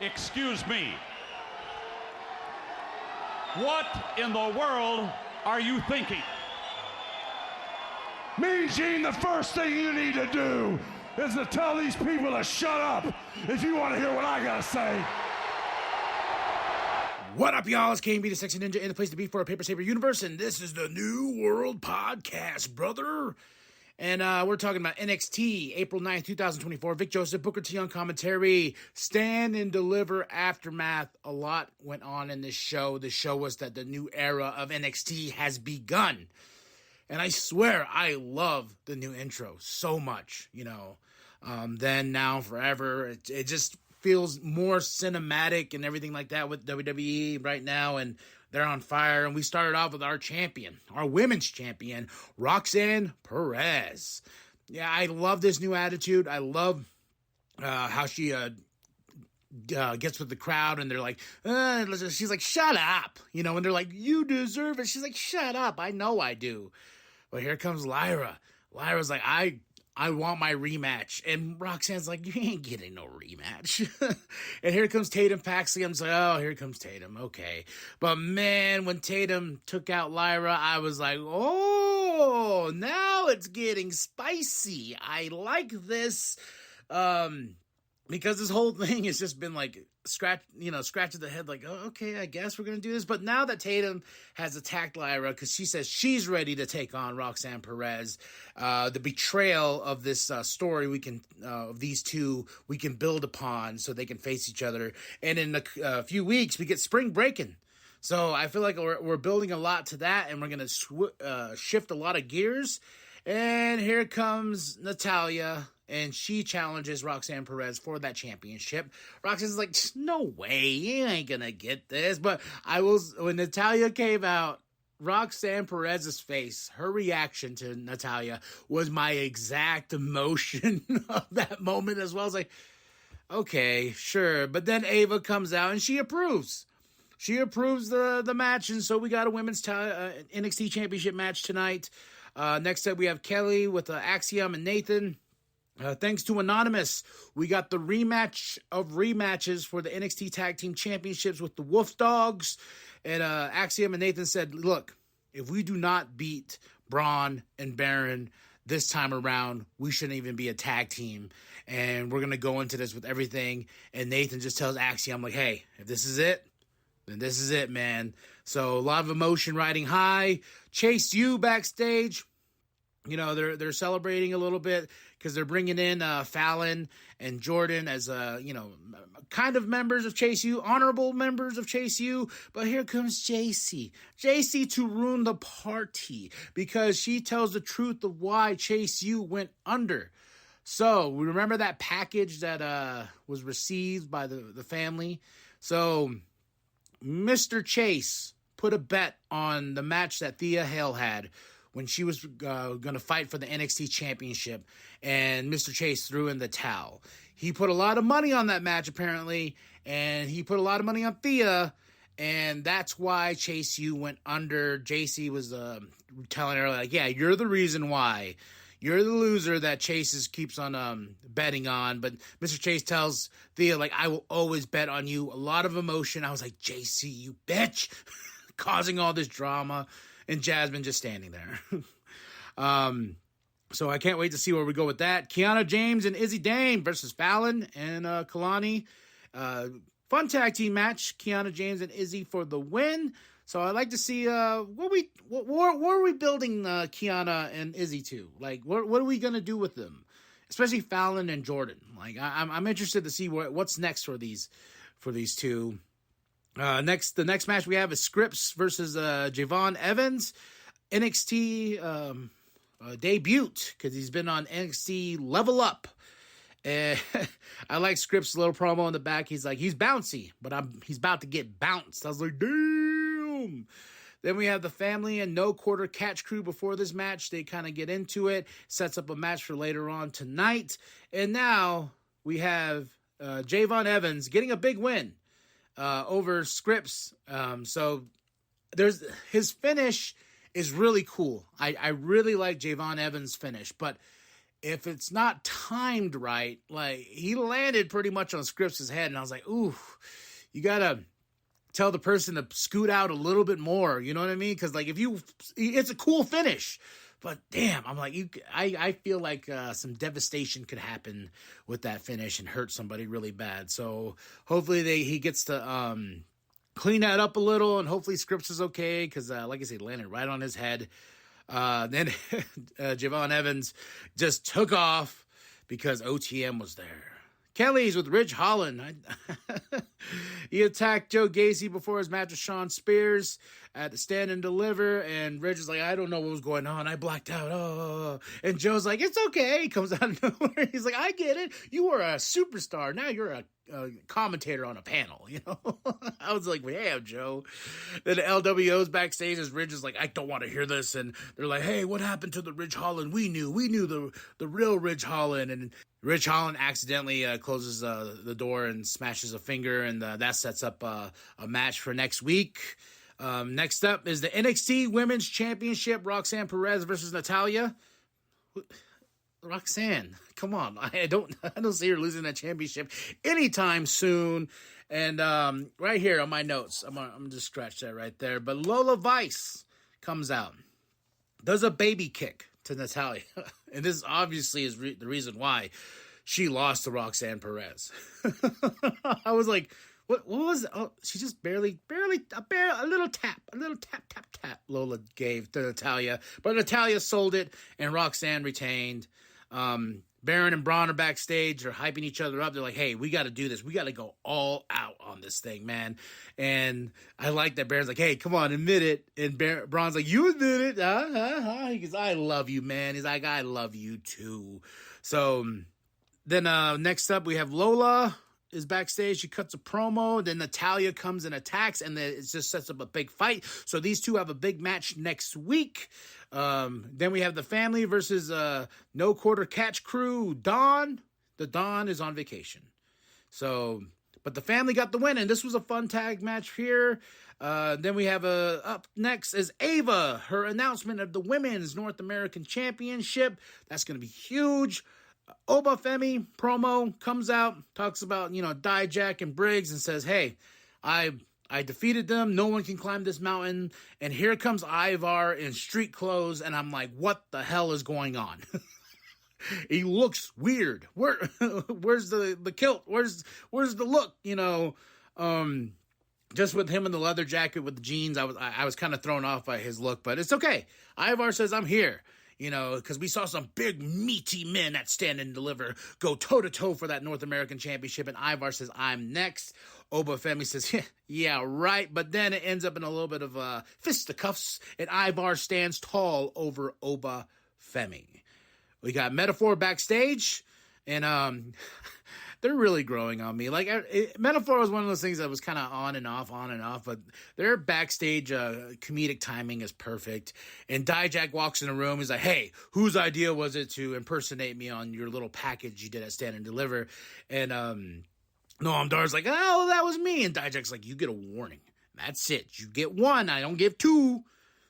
Excuse me. What in the world are you thinking? Mean Gene, the first thing you need to do is to tell these people to shut up if you want to hear what I gotta say. What up, y'all? It's KMB, the Sexy Ninja, in the place to be for a Paper Saber universe, and this is the New World Podcast, brother. And we're talking about NXT, April 9th, 2024. Vic Joseph, Booker T on commentary. Stand and Deliver Aftermath. A lot went on in this show. The show was that the new era of NXT has begun. And I swear, I love the new intro so much, you know. Then, now, forever. It just feels more cinematic and everything like that with WWE right now, and they're on fire. And we started off with our champion, our women's champion, Roxanne Perez. Yeah, I love this new attitude. I love how she gets with the crowd, and they're like, she's like, shut up, you know, and they're like, you deserve it. She's like, shut up, I know I do. But here comes Lyra. Lyra's like, I want my rematch. And Roxanne's like, you ain't getting no rematch. And here comes Tatum Paxley. I'm just like, oh, here comes Tatum. Okay. But man, when Tatum took out Lyra, I was like, oh, now it's getting spicy. I like this. Because this whole thing has just been like scratching the head like, oh, okay, I guess we're going to do this. But now that Tatum has attacked Lyra because she says she's ready to take on Roxanne Perez, the betrayal of this story of these two, we can build upon so they can face each other. And in a few weeks, we get Spring Breaking'. So I feel like we're building a lot to that, and we're going to shift a lot of gears. And here comes Natalya, and she challenges Roxanne Perez for that championship. Roxanne's like, no way, you ain't gonna get this. But when Natalya came out, Roxanne Perez's face, her reaction to Natalya was my exact emotion of that moment as well. I was like, okay, sure. But then Ava comes out and she approves. She approves the match, and so we got a women's NXT championship match tonight. Next up, we have Kelly with Axiom and Nathan. Thanks to Anonymous, we got the rematch of rematches for the NXT Tag Team Championships with the Wolf Dogs. And Axiom and Nathan said, look, if we do not beat Braun and Baron this time around, we shouldn't even be a tag team. And we're going to go into this with everything. And Nathan just tells Axiom, like, hey, if this is it, then this is it, man. So a lot of emotion riding high. Chase U backstage. You know, they're celebrating a little bit because they're bringing in Fallon and Jordan as, kind of members of Chase U, honorable members of Chase U. But here comes JC. JC to ruin the party because she tells the truth of why Chase U went under. So we remember that package that was received by the family. So Mr. Chase put a bet on the match that Thea Hale had when she was going to fight for the NXT Championship, and Mr. Chase threw in the towel. He put a lot of money on that match, apparently, and he put a lot of money on Thea, and that's why Chase U went under. JC was telling her, like, yeah, you're the reason why. You're the loser that Chase keeps on betting on. But Mr. Chase tells Thea, like, I will always bet on you. A lot of emotion. I was like, JC, you bitch. Causing all this drama. And Jasmine just standing there. So I can't wait to see where we go with that. Kiana James and Izzy Dane versus Fallon and Kalani. Fun tag team match. Kiana James and Izzy for the win. So I'd like to see what are we building Kiana and Izzy to? Like, what are we gonna do with them? Especially Fallon and Jordan. Like, I'm interested to see what's next for these two. The next match we have is Scripps versus Javon Evans. NXT debut because he's been on NXT Level Up. And I like Scripps' little promo in the back. He's like, he's bouncy, but he's about to get bounced. I was like, damn. Then we have the family and No Quarter Catch Crew before this match. They kind of get into it, sets up a match for later on tonight. And now we have Javon Evans getting a big win over Scripps. So his finish is really cool. I really like Javon Evans' finish, but if it's not timed right, like he landed pretty much on Scripps' head, and I was like, ooh, you gotta tell the person to scoot out a little bit more, you know what I mean? Because like it's a cool finish, but damn, I'm like, I feel like some devastation could happen with that finish and hurt somebody really bad. So hopefully he gets to clean that up a little, and hopefully Scripps is okay, because like I said, landed right on his head. Then Javon Evans just took off because OTM was there. Kelly's with Ridge Holland. He attacked Joe Gacy before his match with Sean Spears at the Stand and Deliver, and Ridge is like, I don't know what was going on. I blacked out. Oh. And Joe's like, it's okay. He comes out of nowhere. He's like, I get it. You were a superstar. Now you're a commentator on a panel, you know? I was like, damn, Joe. Then the LWO's backstage as Ridge is like, I don't want to hear this. And they're like, hey, what happened to the Ridge Holland? We knew the real Ridge Holland. And Ridge Holland accidentally closes the door and smashes a finger, and that sets up a match for next week. Next up is the NXT Women's Championship, Roxanne Perez versus Natalya. Roxanne, come on. I don't see her losing that championship anytime soon. And right here on my notes, I'm gonna just scratch that right there. But Lola Vice comes out, does a baby kick to Natalya. And this obviously is the reason why she lost to Roxanne Perez. I was like, what was it? Oh, she just barely, a little tap, Lola gave to Natalya. But Natalya sold it, and Roxanne retained. Baron and Braun are backstage. They're hyping each other up. They're like, hey, we got to do this. We got to go all out on this thing, man. And I like that Baron's like, hey, come on, admit it. And Braun's like, you admit it. He goes, I love you, man. He's like, I love you too. So then next up, we have Lola is backstage. She cuts a promo. Then Natalya comes and attacks, and then it just sets up a big fight. So these two have a big match next week. Then we have the family versus No Quarter Catch Crew. Dawn. The Dawn is on vacation. So, but the family got the win, and this was a fun tag match here. Then we have up next is Ava. Her announcement of the Women's North American Championship. That's going to be huge. Oba Femi promo comes out, talks about, Dijak and Briggs, and says, hey, I defeated them. No one can climb this mountain. And here comes Ivar in street clothes. And I'm like, what the hell is going on? He looks weird. Where's the kilt? Where's the look? Just with him in the leather jacket with the jeans, I was kind of thrown off by his look, but it's okay. Ivar says, I'm here. Because we saw some big, meaty men that Stand and Deliver go toe-to-toe for that North American Championship, and Ivar says, I'm next. Oba Femi says, yeah, right, but then it ends up in a little bit of fisticuffs, and Ivar stands tall over Oba Femi. We got Metaphor backstage, and they're really growing on me. Like, Metaphor was one of those things that was kind of on and off, but their backstage comedic timing is perfect. And Dijak walks in the room. He's like, hey, whose idea was it to impersonate me on your little package you did at Stand and Deliver? And Noam Dar's like, oh, that was me. And Dijak's like, you get a warning. That's it. You get one. I don't give two.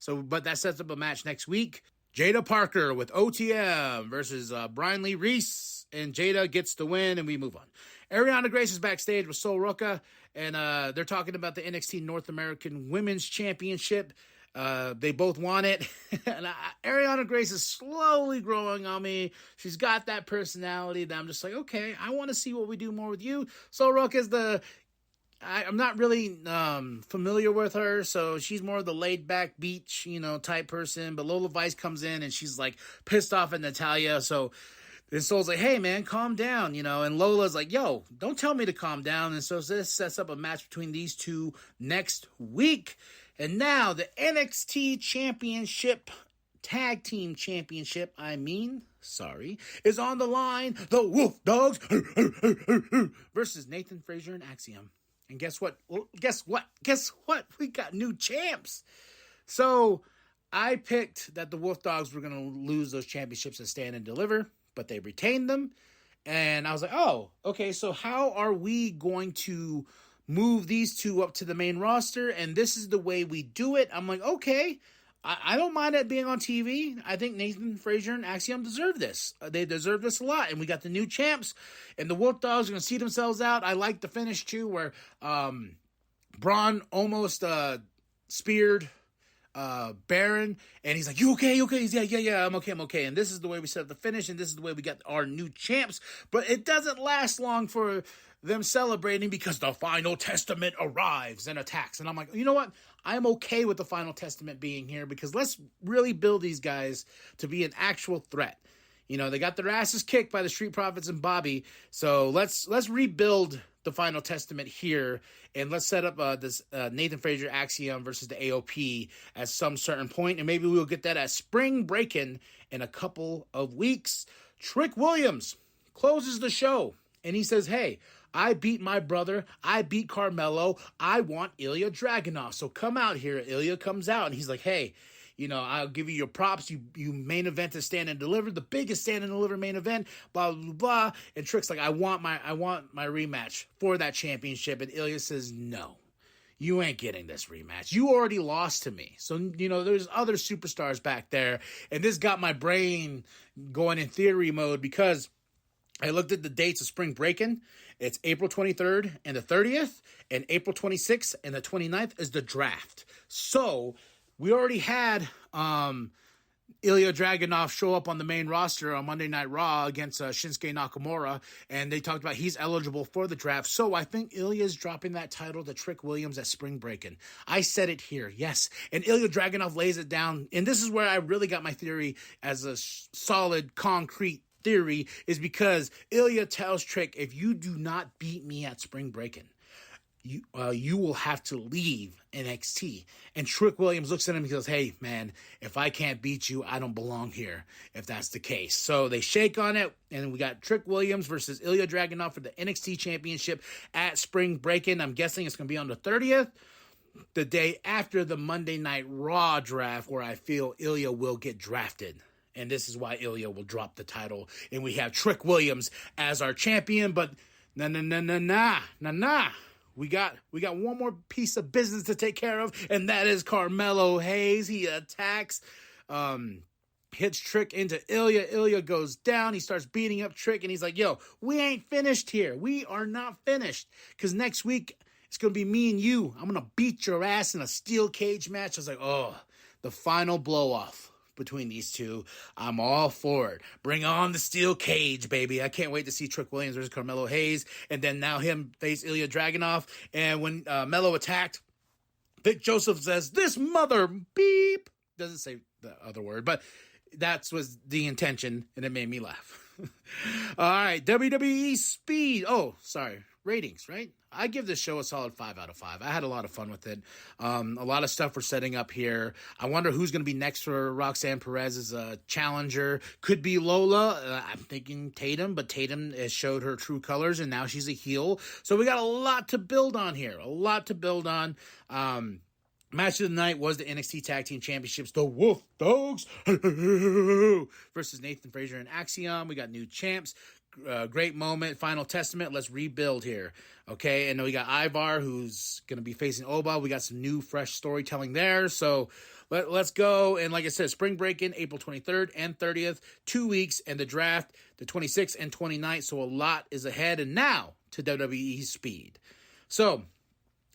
So, but that sets up a match next week. Jada Parker with OTM versus Brian Lee Reese, and Jada gets the win, and we move on. Ariana Grace is backstage with Sol Ruca, and they're talking about the NXT North American Women's Championship. They both want it, and Ariana Grace is slowly growing on me. She's got that personality that I'm just like, okay, I want to see what we do more with you. Sol Ruca is I'm not really familiar with her, so she's more of the laid-back beach, type person. But Lola Vice comes in, and she's, like, pissed off at Natalya. So then Sol's like, hey, man, calm down, And Lola's like, yo, don't tell me to calm down. And so this sets up a match between these two next week. And now the NXT Championship, Tag Team Championship, is on the line. The Wolf Dogs versus Nathan Frazier and Axiom. And guess what? We got new champs. So I picked that the Wolf Dogs were going to lose those championships at Stand and Deliver, but they retained them. And I was like, oh, okay, so how are we going to move these two up to the main roster? And this is the way we do it. I'm like, okay, I don't mind it being on TV. I think Nathan Frazier and Axiom deserve this. They deserve this a lot. And we got the new champs, and the Wolf Dogs are going to see themselves out. I like the finish, too, where Braun almost speared Baron, and he's like, you okay? He's yeah, I'm okay. And this is the way we set up the finish, and this is the way we got our new champs. But it doesn't last long for them celebrating because the Final Testament arrives and attacks. And I'm like, you know what? I'm okay with the Final Testament being here because let's really build these guys to be an actual threat. You know, they got their asses kicked by the Street Profits and Bobby, so let's rebuild the Final Testament here, and let's set up this Nathan Frazier Axiom versus the AOP at some certain point, and maybe we'll get that at Spring Breakin' in a couple of weeks. Trick Williams closes the show, and he says, hey, I beat my brother. I beat Carmelo. I want Ilya Dragunov. So come out here. Ilya comes out, and he's like, hey, you know, I'll give you your props. You main event to Stand and Deliver, the biggest Stand and Deliver main event, blah, blah, blah. And Trick's like, I want my rematch for that championship. And Ilya says, no, you ain't getting this rematch. You already lost to me. So, you know, there's other superstars back there. And this got my brain going in theory mode because I looked at the dates of Spring Breakin'. It's April 23rd and the 30th, and April 26th and the 29th is the draft. So we already had Ilya Dragunov show up on the main roster on Monday Night Raw against Shinsuke Nakamura, and they talked about he's eligible for the draft. So I think Ilya's dropping that title to Trick Williams at Spring Breakin'. I said it here, yes. And Ilya Dragunov lays it down, and this is where I really got my theory as a solid, concrete theory, is because Ilya tells Trick, if you do not beat me at Spring Breakin', you will have to leave NXT. And Trick Williams looks at him and goes, hey, man, if I can't beat you, I don't belong here, if that's the case. So they shake on it, and we got Trick Williams versus Ilya Dragunov for the NXT Championship at Spring Breakin'. I'm guessing it's going to be on the 30th, the day after the Monday Night Raw draft, where I feel Ilya will get drafted. And this is why Ilya will drop the title. And we have Trick Williams as our champion. But nah. We got one more piece of business to take care of. And that is Carmelo Hayes. He attacks, hits Trick into Ilya. Ilya goes down. He starts beating up Trick. And he's like, yo, we ain't finished here. We are not finished. Because next week, it's going to be me and you. I'm going to beat your ass in a steel cage match. I was like, oh, the final blow-off between these two. I'm all for it. Bring on the steel cage, baby. I can't wait to see Trick Williams versus Carmelo Hayes, and then now him face Ilya Dragunov. And when Melo attacked, Vic Joseph says, this mother beep. Doesn't say the other word, but that was the intention, and it made me laugh. All right, WWE Speed. Oh, sorry. Ratings, right? I give this show a solid 5 out of 5. I had a lot of fun with it. A lot of stuff we're setting up here. I wonder who's going to be next for Roxanne Perez as a challenger. Could be Lola. I'm thinking Tatum, but Tatum has showed her true colors, and now she's a heel. So we got a lot to build on here. A lot to build on. Match of the night was the NXT Tag Team Championships. The Wolf Dogs versus Nathan Frazier and Axiom. We got new champs. Great moment. Final Testament. Let's rebuild here. Okay. And then we got Ivar, who's going to be facing Oba. We got some new, fresh storytelling there. So let's go. And like I said, Spring Breakin', April 23rd and 30th, 2 weeks, and the draft, the 26th and 29th. So a lot is ahead. And now to WWE Speed. So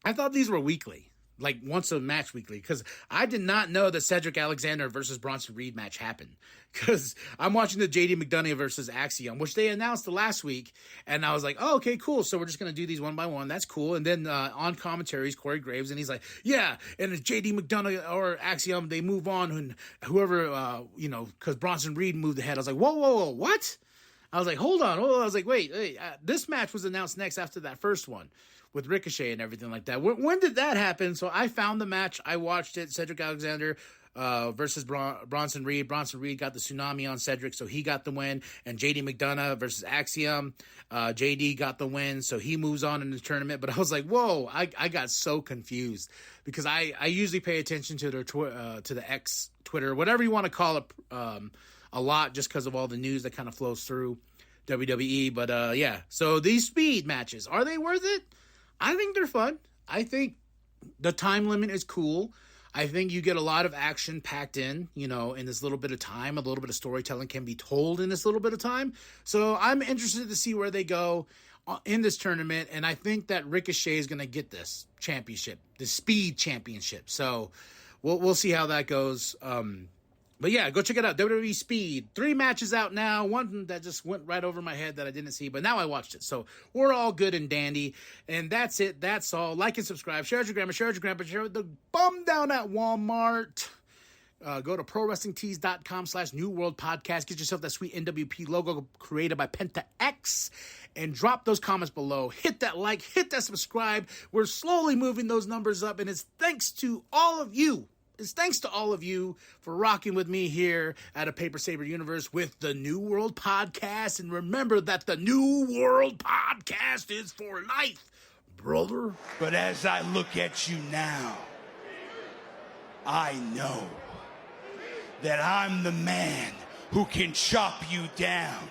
I thought these were weekly. Like once a match weekly, because I did not know the Cedric Alexander versus Bronson Reed match happened. Because I'm watching the JD McDonough versus Axiom, which they announced the last week, and I was like, oh, okay, cool. So we're just gonna do these one by one. That's cool. And then on commentaries, Corey Graves, and he's like, yeah. And if JD McDonough or Axiom, they move on, and whoever, because Bronson Reed moved ahead. I was like, whoa, what? I was like, hold on. I was like, wait, this match was announced next after that first one with Ricochet and everything like that. When did that happen? So I found the match. I watched it. Cedric Alexander versus Bronson Reed. Bronson Reed got the tsunami on Cedric, so he got the win. And JD McDonough versus Axiom. JD got the win, so he moves on in the tournament. But I was like, whoa, I got so confused because I usually pay attention to their to the X, Twitter, whatever you want to call it, a lot just because of all the news that kind of flows through WWE. But yeah, so these speed matches, are they worth it? I think they're fun. I think the time limit is cool. I think you get a lot of action packed in, in this little bit of time. A little bit of storytelling can be told in this little bit of time. So I'm interested to see where they go in this tournament, and I think that Ricochet is going to get this championship, the Speed Championship. So we'll see how that goes. But yeah, go check it out. WWE Speed. 3 matches out now. One that just went right over my head that I didn't see, but now I watched it. So we're all good and dandy. And that's it. That's all. Like and subscribe. Share your grandma. Share your grandpa. Share the bum down at Walmart. Go to ProWrestlingTees.com/New World Podcast. Get yourself that sweet NWP logo created by Penta X. And drop those comments below. Hit that like. Hit that subscribe. We're slowly moving those numbers up. And it's thanks to all of you. It's thanks to all of you for rocking with me here at a Paper Saber Universe with the New World Podcast. And remember that the New World Podcast is for life, brother. But as I look at you now, I know that I'm the man who can chop you down